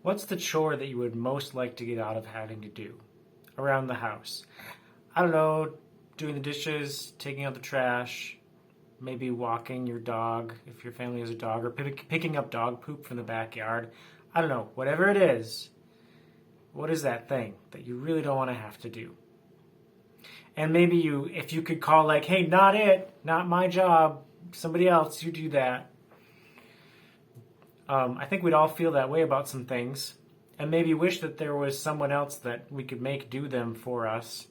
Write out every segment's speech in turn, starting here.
What's the chore that you would most like to get out of having to do around the house? I don't know, doing the dishes, taking out the trash, maybe walking your dog if your family has a dog, or picking up dog poop from the backyard. I don't know, whatever it is, what is that thing that you really don't want to have to do? And maybe if you could call like, hey, not it, not my job, somebody else, you do that. I think we'd all feel that way about some things, and maybe wish that there was someone else that we could make do them for us,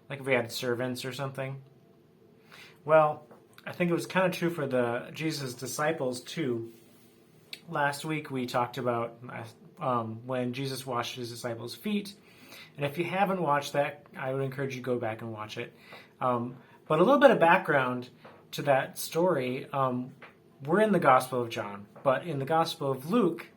like if we had servants or something. Well, I think it was kind of true for Jesus' disciples too. Last week we talked about when Jesus washed his disciples' feet, and if you haven't watched that, I would encourage you to go back and watch it. But a little bit of background to that story. We're in the Gospel of John, but in the Gospel of Luke,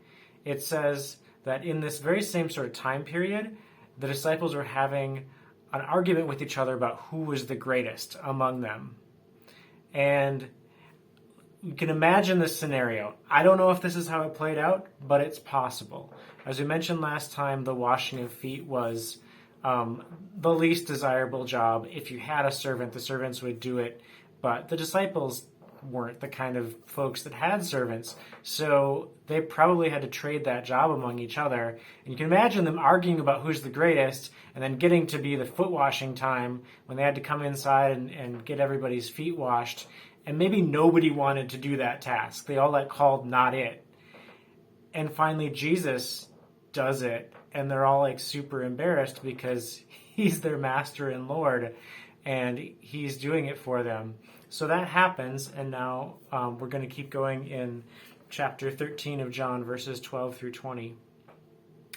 it says that in this very same sort of time period, the disciples were having an argument with each other about who was the greatest among them. And you can imagine this scenario. I don't know if this is how it played out, but it's possible. As we mentioned last time, the washing of feet was the least desirable job. If you had a servant, the servants would do it, but the disciples weren't the kind of folks that had servants, so they probably had to trade that job among each other. And you can imagine them arguing about who's the greatest, and then getting to be the foot washing time when they had to come inside and get everybody's feet washed, and maybe nobody wanted to do that task. They all called not it. And finally Jesus does it, and they're all super embarrassed because he's their master and Lord, and he's doing it for them. So that happens, and now we're going to keep going in chapter 13 of John, verses 12 through 20.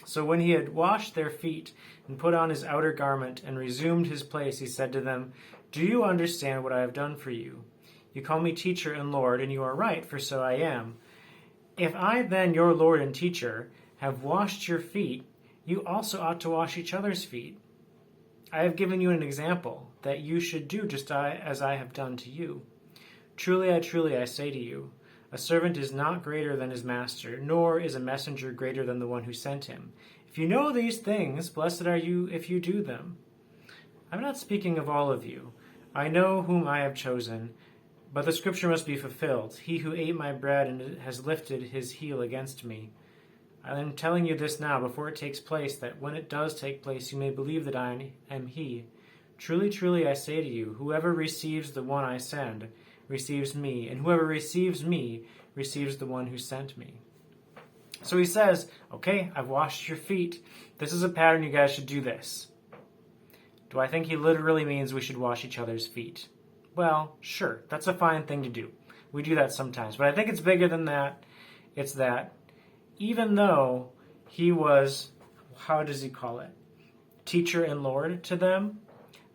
So when he had washed their feet and put on his outer garment and resumed his place, he said to them, "Do you understand what I have done for you? You call me teacher and Lord, and you are right, for so I am. If I then, your Lord and teacher, have washed your feet, you also ought to wash each other's feet. I have given you an example, that you should do just as I have done to you. Truly, I say to you, a servant is not greater than his master, nor is a messenger greater than the one who sent him. If you know these things, blessed are you if you do them. I'm not speaking of all of you. I know whom I have chosen, but the scripture must be fulfilled. He who ate my bread and has lifted his heel against me. I am telling you this now before it takes place, that when it does take place, you may believe that I am he. Truly, I say to you, whoever receives the one I send receives me, and whoever receives me receives the one who sent me." So he says, okay, I've washed your feet. This is a pattern, you guys should do this. Do I think he literally means we should wash each other's feet? Well, sure, that's a fine thing to do. We do that sometimes, but I think it's bigger than that. It's that even though he was, how does he call it, teacher and Lord to them,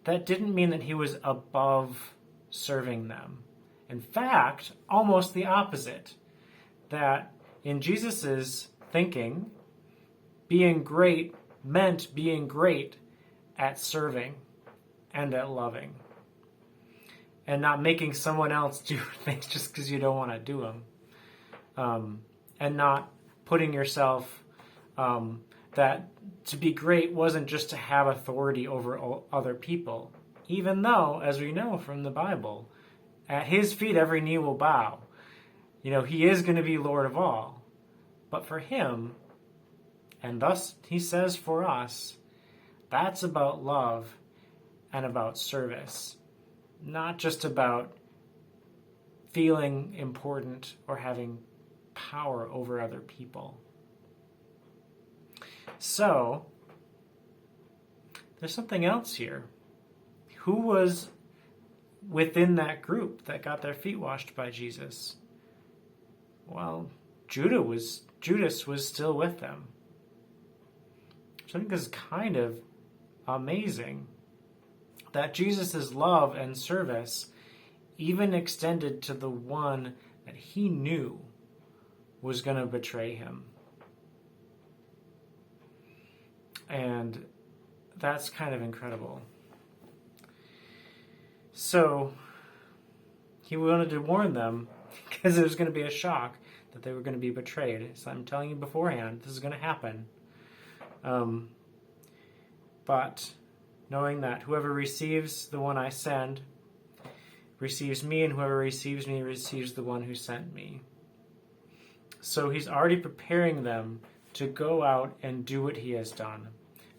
that didn't mean that he was above serving them. In fact, almost the opposite. That in Jesus' thinking, being great meant being great at serving and at loving, and not making someone else do things just because you don't want to do them, and not putting yourself, that to be great wasn't just to have authority over other people, even though, as we know from the Bible, at his feet every knee will bow. He is going to be Lord of all. But for him, and thus he says for us, that's about love and about service, not just about feeling important or having power over other people. So, there's something else here. Who was within that group that got their feet washed by Jesus? Well, Judas was still with them. So I think this is kind of amazing that Jesus' love and service even extended to the one that he knew was going to betray him. And that's kind of incredible. So he wanted to warn them, because it was going to be a shock, that they were going to be betrayed. So I'm telling you beforehand, this is going to happen. But knowing that whoever receives the one I send receives me, and whoever receives me receives the one who sent me. So he's already preparing them to go out and do what he has done,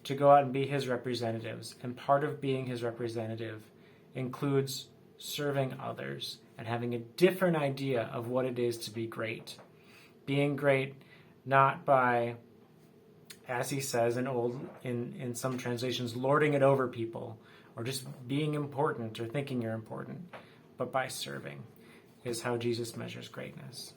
to go out and be his representatives. And part of being his representative includes serving others and having a different idea of what it is to be great. Being great not by, as he says in some translations, lording it over people, or just being important or thinking you're important, but by serving is how Jesus measures greatness.